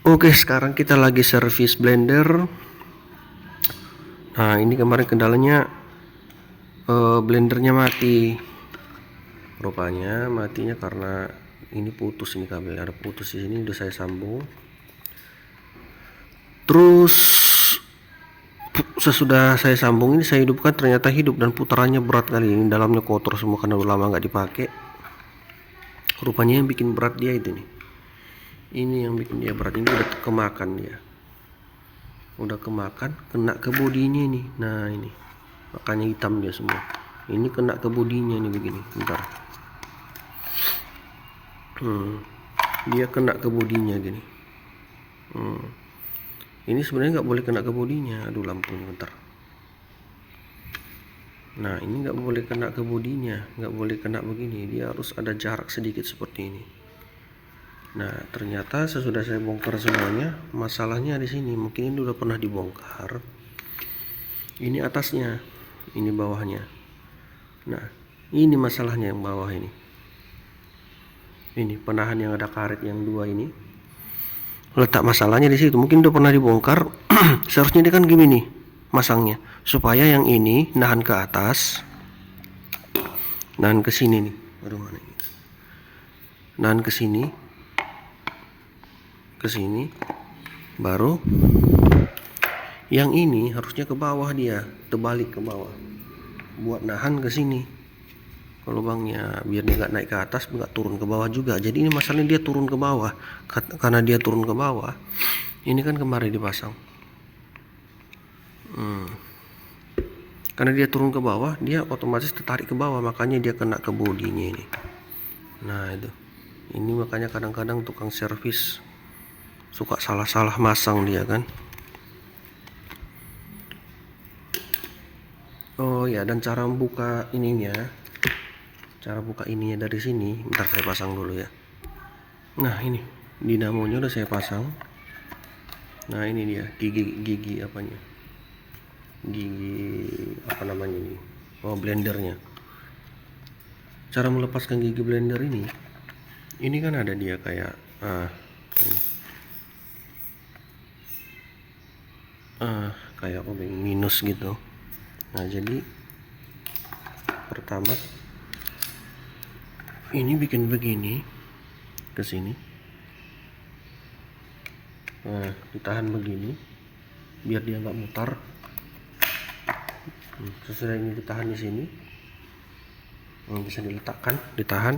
Oke, sekarang kita lagi servis blender. Nah, ini kemarin kendalanya blendernya mati. Rupanya matinya karena ini putus, ini kabel ada putus di sini. Udah saya sambung. Terus sesudah saya sambung ini saya hidupkan, ternyata hidup dan putarannya berat kali. Ini dalamnya kotor semua karena udah lama nggak dipakai. Rupanya yang bikin berat dia itu nih. Ini yang bikin dia berat, ini udah kemakan dia. Udah kemakan, kena ke bodinya nih. Nah ini makanya hitam dia semua. Ini kena ke bodinya nih begini. Bentar. Dia kena ke bodinya gini. Ini sebenarnya nggak boleh kena ke bodinya. Aduh, lampunya bentar. Nah ini nggak boleh kena ke bodinya, nggak boleh kena begini. Dia harus ada jarak sedikit seperti ini. Nah ternyata sesudah saya bongkar semuanya, masalahnya di sini. Mungkin ini udah pernah dibongkar. Ini atasnya, ini bawahnya. Nah ini masalahnya yang bawah ini. Ini penahan yang ada karet yang dua ini. Letak masalahnya di situ. Mungkin udah pernah dibongkar. Seharusnya dia kan gini nih masangnya, supaya yang ini nahan ke atas, nahan ke sini nih. Aduh, mana ini? Nahan ke sini. Ke sini, baru yang ini harusnya ke bawah, dia terbalik ke bawah buat nahan ke sini ke lubangnya, biar dia nggak naik ke atas, nggak turun ke bawah juga. Jadi ini masalahnya dia turun ke bawah. Karena dia turun ke bawah, ini kan kemarin dipasang, karena dia turun ke bawah, dia otomatis tertarik ke bawah, makanya dia kena ke bodinya ini. Nah itu, ini makanya kadang-kadang tukang servis suka salah-salah masang dia kan. Oh ya, dan cara buka ininya, dari sini. Bentar saya pasang dulu ya. Nah ini dinamonya udah saya pasang. Nah ini dia gigi apanya, gigi apa namanya ini, oh blendernya. Cara melepaskan gigi blender ini kan ada dia kayak kayak obeng minus gitu. Nah jadi pertama ini bikin begini ke sini. Nah ditahan begini biar dia nggak mutar. Sesudah ini ditahan di sini, bisa diletakkan, ditahan.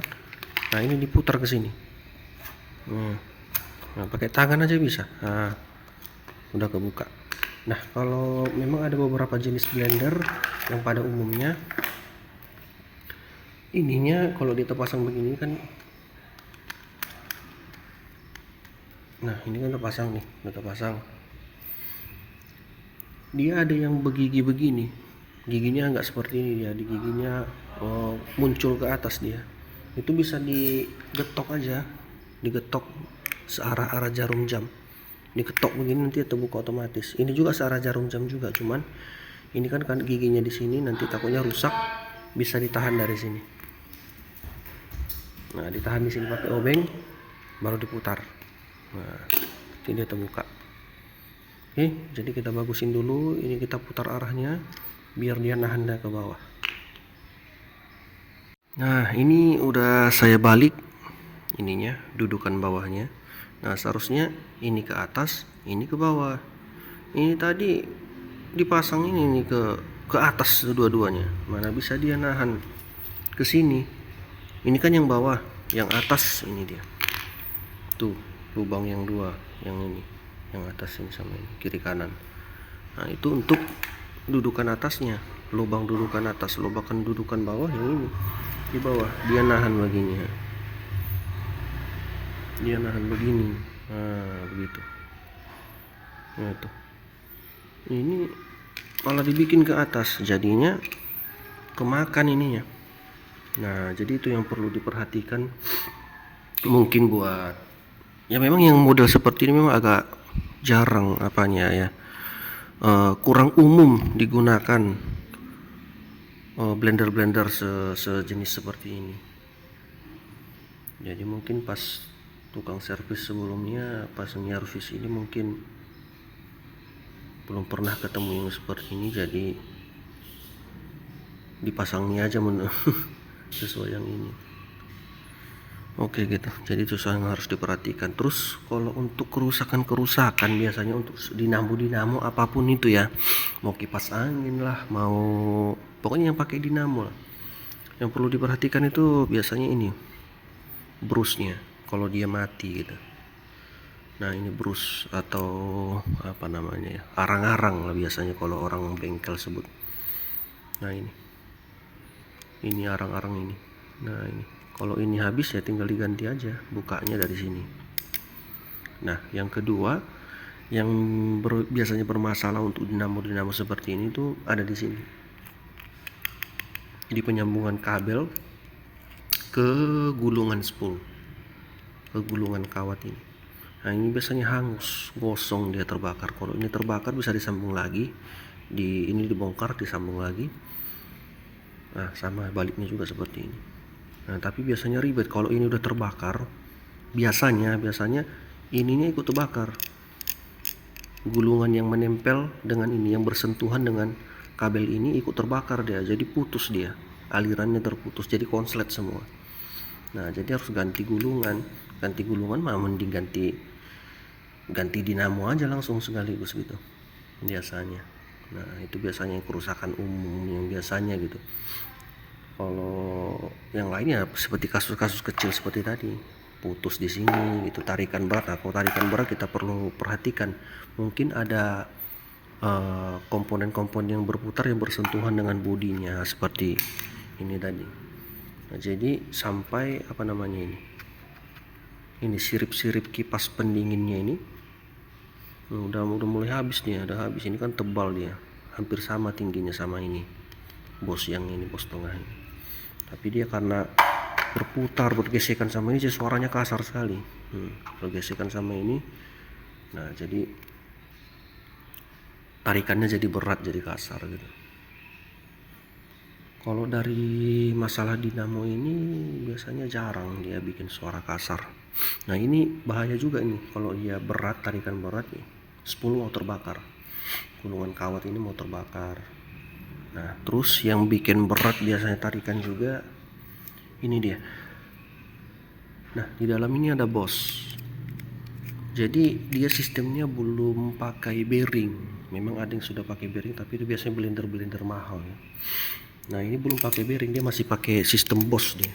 Nah ini diputar ke sini. Nah pakai tangan aja bisa. Nah udah kebuka. Nah kalau memang ada beberapa jenis blender yang pada umumnya ininya kalau dia terpasang begini kan, nah ini kan terpasang nih, udah terpasang. Dia ada yang begigi begini, giginya nggak seperti ini, dia di giginya muncul ke atas. Dia itu bisa digetok aja, digetok searah jarum jam, diketok begini nanti terbuka otomatis. Ini juga searah jarum jam juga, cuman ini kan giginya di sini, nanti takutnya rusak, bisa ditahan dari sini. Nah ditahan di sini pakai obeng, baru diputar. Nah ini dia terbuka. Oke, jadi kita bagusin dulu. Ini kita putar arahnya biar dia nahan ke bawah. Nah ini udah saya balik ininya, dudukan bawahnya. Nah seharusnya ini ke atas, ini ke bawah. Ini tadi dipasang ini nih ke atas dua-duanya. Mana bisa dia nahan ke sini. Ini kan yang bawah, yang atas ini dia. Tuh lubang yang dua, yang ini, yang atas ini sama ini, kiri kanan. Nah itu untuk dudukan atasnya, lubang dudukan atas. Lubang dudukan bawah yang ini di bawah, dia nahan begini. Dia nahan begini. Nah begitu. Nah itu, ini malah dibikin ke atas, jadinya kemakan ininya. Nah jadi itu yang perlu diperhatikan. Mungkin buat ya memang yang model seperti ini memang agak jarang apanya ya, kurang umum digunakan blender-blender sejenis seperti ini. Jadi mungkin pas tukang servis sebelumnya pas nyervis ini mungkin belum pernah ketemu yang seperti ini, jadi dipasangnya aja sesuai yang ini. Oke gitu, jadi itu yang harus diperhatikan. Terus kalau untuk kerusakan biasanya untuk dinamo apapun itu ya, mau kipas angin lah, mau pokoknya yang pakai dinamo lah, yang perlu diperhatikan itu biasanya ini brusnya kalau dia mati gitu. Nah ini brus atau apa namanya ya, arang-arang lah biasanya kalau orang bengkel sebut. Nah ini arang-arang ini. Nah ini kalau ini habis ya tinggal diganti aja, bukanya dari sini. Nah yang kedua yang biasanya bermasalah untuk dinamo seperti ini tuh ada di sini, di penyambungan kabel ke gulungan spool, ke gulungan kawat ini. Nah ini biasanya hangus, gosong, dia terbakar. Kalau ini terbakar bisa disambung lagi, ini dibongkar disambung lagi. Nah sama baliknya juga seperti ini. Nah tapi biasanya ribet kalau ini udah terbakar, biasanya ininya ikut terbakar, gulungan yang menempel dengan ini yang bersentuhan dengan kabel ini ikut terbakar dia, jadi putus dia, alirannya terputus, jadi konslet semua. Nah jadi harus ganti gulungan mah mending ganti dinamo aja langsung sekaligus gitu biasanya. Nah itu biasanya kerusakan umum yang biasanya gitu. Kalau yang lainnya seperti kasus-kasus kecil seperti tadi, putus di sini gitu, tarikan berat. Nah, kalau tarikan berat kita perlu perhatikan, mungkin ada komponen-komponen yang berputar yang bersentuhan dengan bodinya seperti ini tadi. Nah, jadi sampai apa namanya ini sirip-sirip kipas pendinginnya ini udah mulai habis dia, udah habis. Ini kan tebal dia, hampir sama tingginya sama ini bos yang ini, bos tengah ini. Tapi dia karena bergesekan sama ini, jadi suaranya kasar sekali. Bergesekan sama ini, nah jadi tarikannya jadi berat, jadi kasar gitu. Kalau dari masalah dinamo ini biasanya jarang dia bikin suara kasar. Nah ini bahaya juga nih kalau dia berat, tarikan berat nih, spool mau terbakar, gulungan kawat ini mau terbakar. Nah terus yang bikin berat biasanya tarikan juga ini dia. Nah di dalam ini ada bos, jadi dia sistemnya belum pakai bearing. Memang ada yang sudah pakai bearing tapi itu biasanya blender mahal ya. Nah ini belum pakai bearing, dia masih pakai sistem bos dia.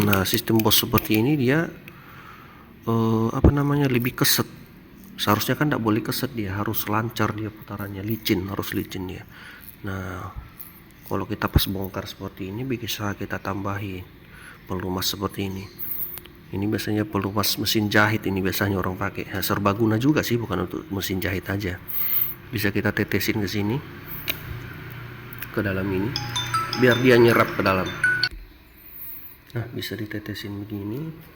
Nah sistem bos seperti ini dia apa namanya, lebih keset. Seharusnya kan tidak boleh keset, dia harus lancar dia putarannya, harus licin dia. Nah kalau kita pas bongkar seperti ini bisa kita tambahi pelumas seperti ini. Ini biasanya pelumas mesin jahit, ini biasanya orang pakai. Nah, serbaguna juga sih, bukan untuk mesin jahit aja. Bisa kita tetesin ke sini, ke dalam ini, biar dia nyerap ke dalam. Nah bisa ditetesin begini.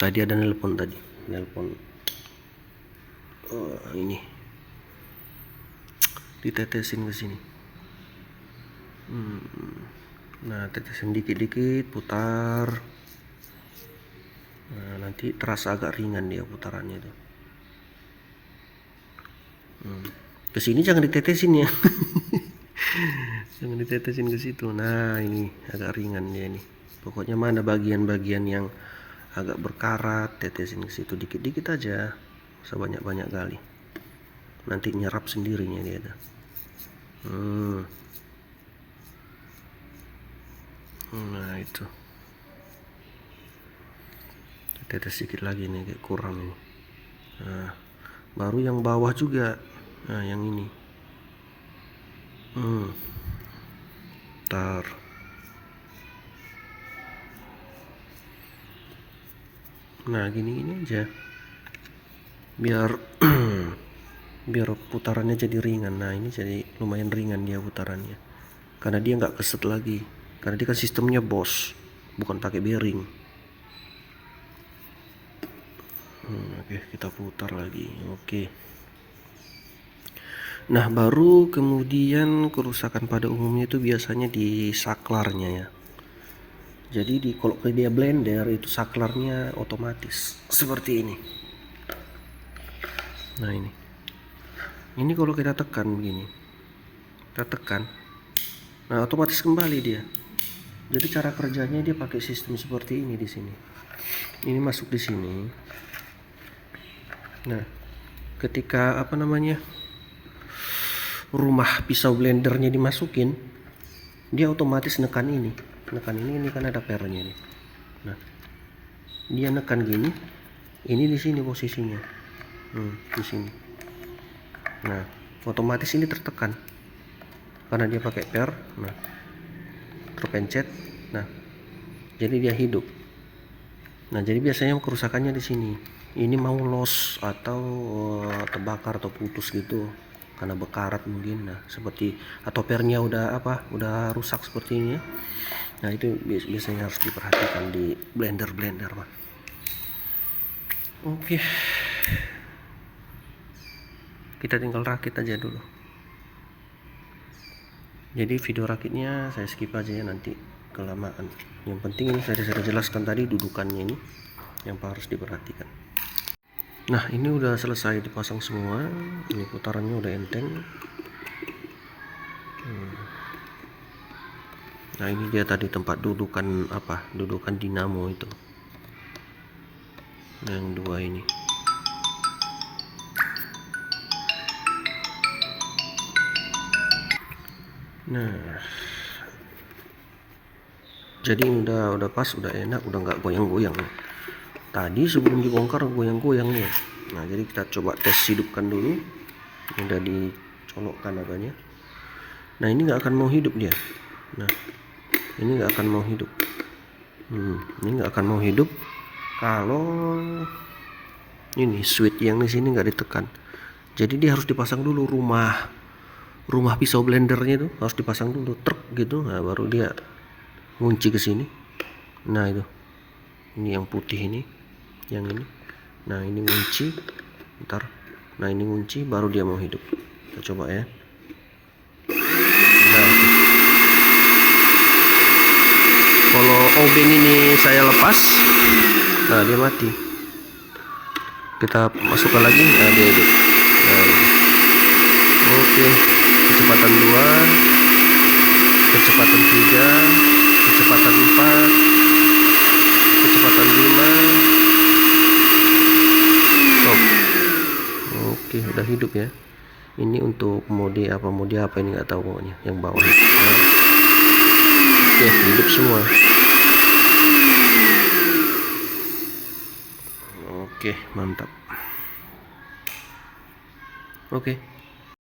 Tadi ada nelpon ini ditetesin ke sini. Nah tetesin dikit-dikit, putar. Nah nanti terasa agak ringan dia putarannya itu. Kesini jangan ditetesin ya. Jangan ditetesin ke situ. Nah ini agak ringan dia nih. Pokoknya mana bagian-bagian yang agak berkarat, tetesin ke situ dikit-dikit aja, sebanyak-banyak kali. Nanti nyerap sendirinya dia. Nah itu. Tetes sedikit lagi nih, kayak kurang ini. Nah, baru yang bawah juga. Nah yang ini. Ntar. Nah gini aja, biar biar putarannya jadi ringan. Nah ini jadi lumayan ringan dia putarannya, karena dia nggak keset lagi, karena dia kan sistemnya bos, bukan pakai bearing. Oke, kita putar lagi. Oke. Nah baru kemudian kerusakan pada umumnya itu biasanya di saklarnya ya. Jadi kalau dia blender itu saklarnya otomatis seperti ini. Nah ini kalau kita tekan begini, kita tekan, nah otomatis kembali dia. Jadi cara kerjanya dia pakai sistem seperti ini di sini. Ini masuk di sini. Nah, ketika rumah pisau blendernya dimasukin, dia otomatis nekan ini kan ada pernya nih. Nah, dia nekan gini, ini di sini posisinya, di sini. Nah, otomatis ini tertekan karena dia pakai per. Nah, terpencet. Nah, jadi dia hidup. Nah, jadi biasanya kerusakannya di sini. Ini mau los atau terbakar atau putus gitu karena bekarat mungkin. Nah, seperti atau pernya udah rusak seperti ini ya. Nah, itu biasanya harus diperhatikan di blender mah. Oke. Kita tinggal rakit aja dulu. Jadi video rakitnya saya skip aja ya, nanti kelamaan. Yang penting ini saya jelaskan tadi dudukannya ini yang harus diperhatikan. Nah, ini udah selesai dipasang semua. Ini putarannya udah enteng. Nah, ini dia tadi tempat dudukan dudukan dinamo itu. Yang dua ini. Nah, jadi udah pas, udah enak, udah nggak goyang-goyang. Tadi sebelum dibongkar goyang-goyangnya. Nah, jadi kita coba tes hidupkan dulu. Udah dicolokkan apanya. Nah, ini nggak akan mau hidup dia. Nah, ini nggak akan mau hidup. Ini nggak akan mau hidup kalau ini switch yang di sini nggak ditekan. Jadi dia harus dipasang dulu rumah pisau blendernya itu harus dipasang dulu truk gitu. Nah, baru dia ngunci ke sini. Nah, itu ini yang putih ini, yang ini. Nah, ini ngunci, ntar. Nah, ini ngunci baru dia mau hidup. Kita coba ya. Nah, kalau obeng ini saya lepas, nah dia mati. Kita masukkan lagi, nah dia hidup. Nah, oke. Kecepatan 2, kecepatan 3, kecepatan 4, kecepatan 5, stop. Oke, udah hidup ya. Ini untuk mode apa ini nggak tahu pokoknya, yang bawah. Nah, oke, hidup semua. Oke, mantap. Oke.